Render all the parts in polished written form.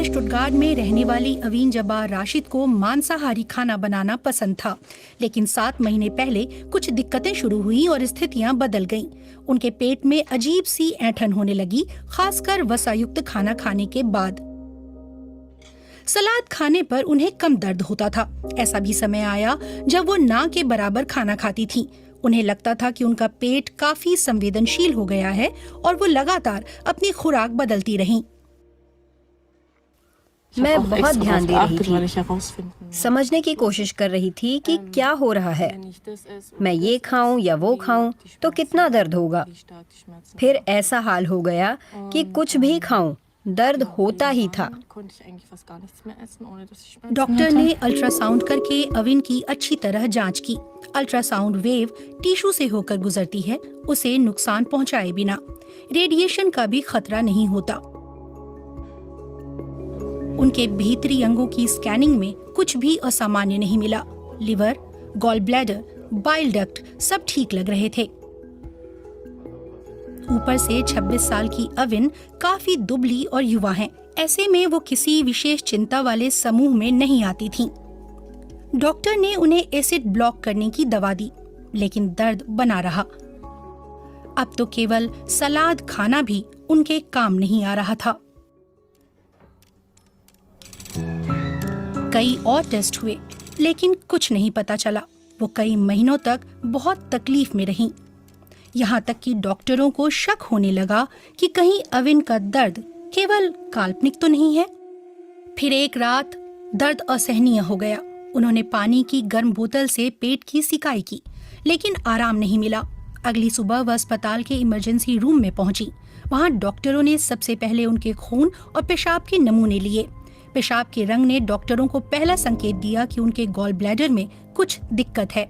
Stuttgart में रहने वाली अवीन जब्बार राशिद को मांसाहारी खाना बनाना पसंद था, लेकिन 7 महीने पहले कुछ दिक्कतें शुरू हुई और स्थितियां बदल गईं। उनके पेट में अजीब सी ऐंठन होने लगी, खासकर वसायुक्त खाना खाने के बाद। सलाद खाने पर उन्हें कम दर्द होता था। ऐसा भी समय आया जब वो ना के बराबर खाना खाती थीं। उन्हें लगता था कि उनका पेट काफी संवेदनशील हो गया है और वो लगातार अपनी खुराक बदलती रहीं। मैं बहुत ध्यान दे रही थी, समझने की कोशिश कर रही थी कि क्या हो रहा है। मैं ये खाऊं या वो खाऊं तो कितना दर्द होगा। फिर ऐसा हाल हो गया कि कुछ भी खाऊं दर्द होता ही था। डॉक्टर ने अल्ट्रासाउंड करके अविन की अच्छी तरह जांच की। अल्ट्रासाउंड वेव टिश्यू से होकर गुजरती है, उसे नुकसान पहुंचाए बिना। रेडिएशन का भी खतरा नहीं होता। उनके भीतरी अंगों की स्कैनिंग में कुछ भी असामान्य नहीं मिला। Liver, gall bladder, bile duct सब ठीक लग रहे थे। ऊपर से 26 साल की अविन काफी दुबली और युवा हैं। ऐसे में वो किसी विशेष चिंता वाले समूह में नहीं आती थीं। डॉक्टर ने उन्हें एसिड ब्लॉक करने की दवा दी, लेकिन दर्द बना रहा। अब तो केवल सलाद खाना भी उनके काम नहीं आ रहा था। कई और टेस्ट हुए, लेकिन कुछ नहीं पता चला। वो कई महीनों तक बहुत तकलीफ में रहीं। यहाँ तक कि डॉक्टरों को शक होने लगा कि कहीं अविन का दर्द केवल काल्पनिक तो नहीं है। फिर एक रात दर्द असहनीय हो गया। उन्होंने पानी की गर्म बोतल से पेट की सिकाई की, लेकिन आराम नहीं मिला। अगली सुबह वह अस्पताल के इमरजेंसी रूम में पहुंची। वहां डॉक्टरों ने सबसे पहले उनके खून और पेशाब के नमूने लिए। पेशाब के रंग ने डॉक्टरों को पहला संकेत दिया कि उनके गॉल ब्लैडर में कुछ दिक्कत है।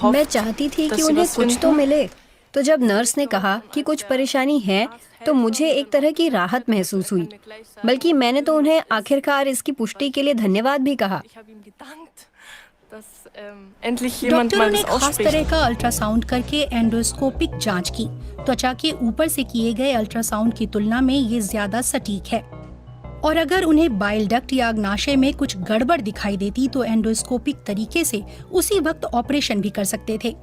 मैं चाहती थी कि उन्हें कुछ तो मिले, तो जब नर्स ने कहा कि कुछ परेशानी है तो मुझे एक तरह की राहत महसूस हुई। बल्कि मैंने तो उन्हें आखिरकार इसकी पुष्टि के लिए धन्यवाद भी कहा। डॉक्टरों ने खास तरह का अल्ट्रासाउंड करके एंडोस्कोपिक जांच की। त्वचा के ऊपर से किए गए अल्ट्रासाउंड की तुलना में ये ज्यादा सटीक है। और अगर उन्हें बाइल डक्ट या अग्नाशय में कुछ गड़बड़ दिखाई देती तो एंडोस्कोपिक तरीके से उसी वक्त ऑपरेशन भी कर सकते थे।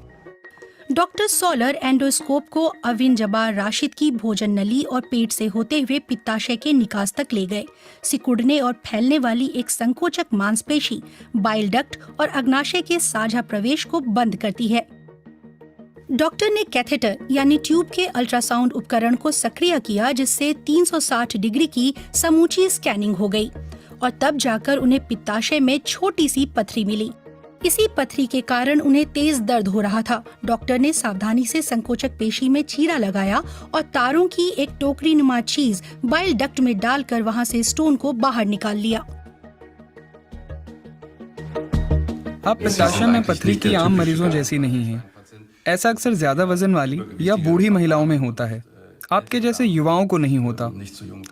डॉक्टर सॉलर एंडोस्कोप को अविन जब्बार राशिद की भोजन नली और पेट से होते हुए पित्ताशय के निकास तक ले गए। सिकुड़ने और फैलने वाली एक संकोचक मांसपेशी बाइल डक्ट और अग्नाशय के साझा प्रवेश को बंद करती है। डॉक्टर ने कैथेटर यानी ट्यूब के अल्ट्रासाउंड उपकरण को सक्रिय किया, जिससे 360 डिग्री की समूची स्कैनिंग हो गई और तब जाकर उन्हें पित्ताशय में छोटी सी पथरी मिली। इसी पथरी के कारण उन्हें तेज दर्द हो रहा था। डॉक्टर ने सावधानी से संकोचक पेशी में चीरा लगाया और तारों की एक टोकरी नुमा चीज बाइल डक्ट में डालकर वहां से स्टोन को बाहर निकाल लिया। आप पित्ताशय में पथरी की आम मरीजों जैसी नहीं हैं। ऐसा अक्सर ज्यादा वजन वाली या बूढ़ी महिलाओं में होता है। आपके जैसे युवाओं को नहीं होता।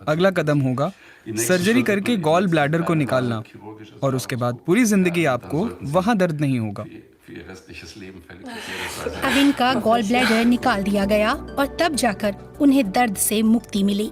अगला कदम होगा सर्जरी करके गॉल ब्लैडर को निकालना, और उसके बाद पूरी जिंदगी आपको वहां दर्द नहीं होगा। अविन का गॉल ब्लैडर निकाल दिया गया और तब जाकर उन्हें दर्द से मुक्ति मिली।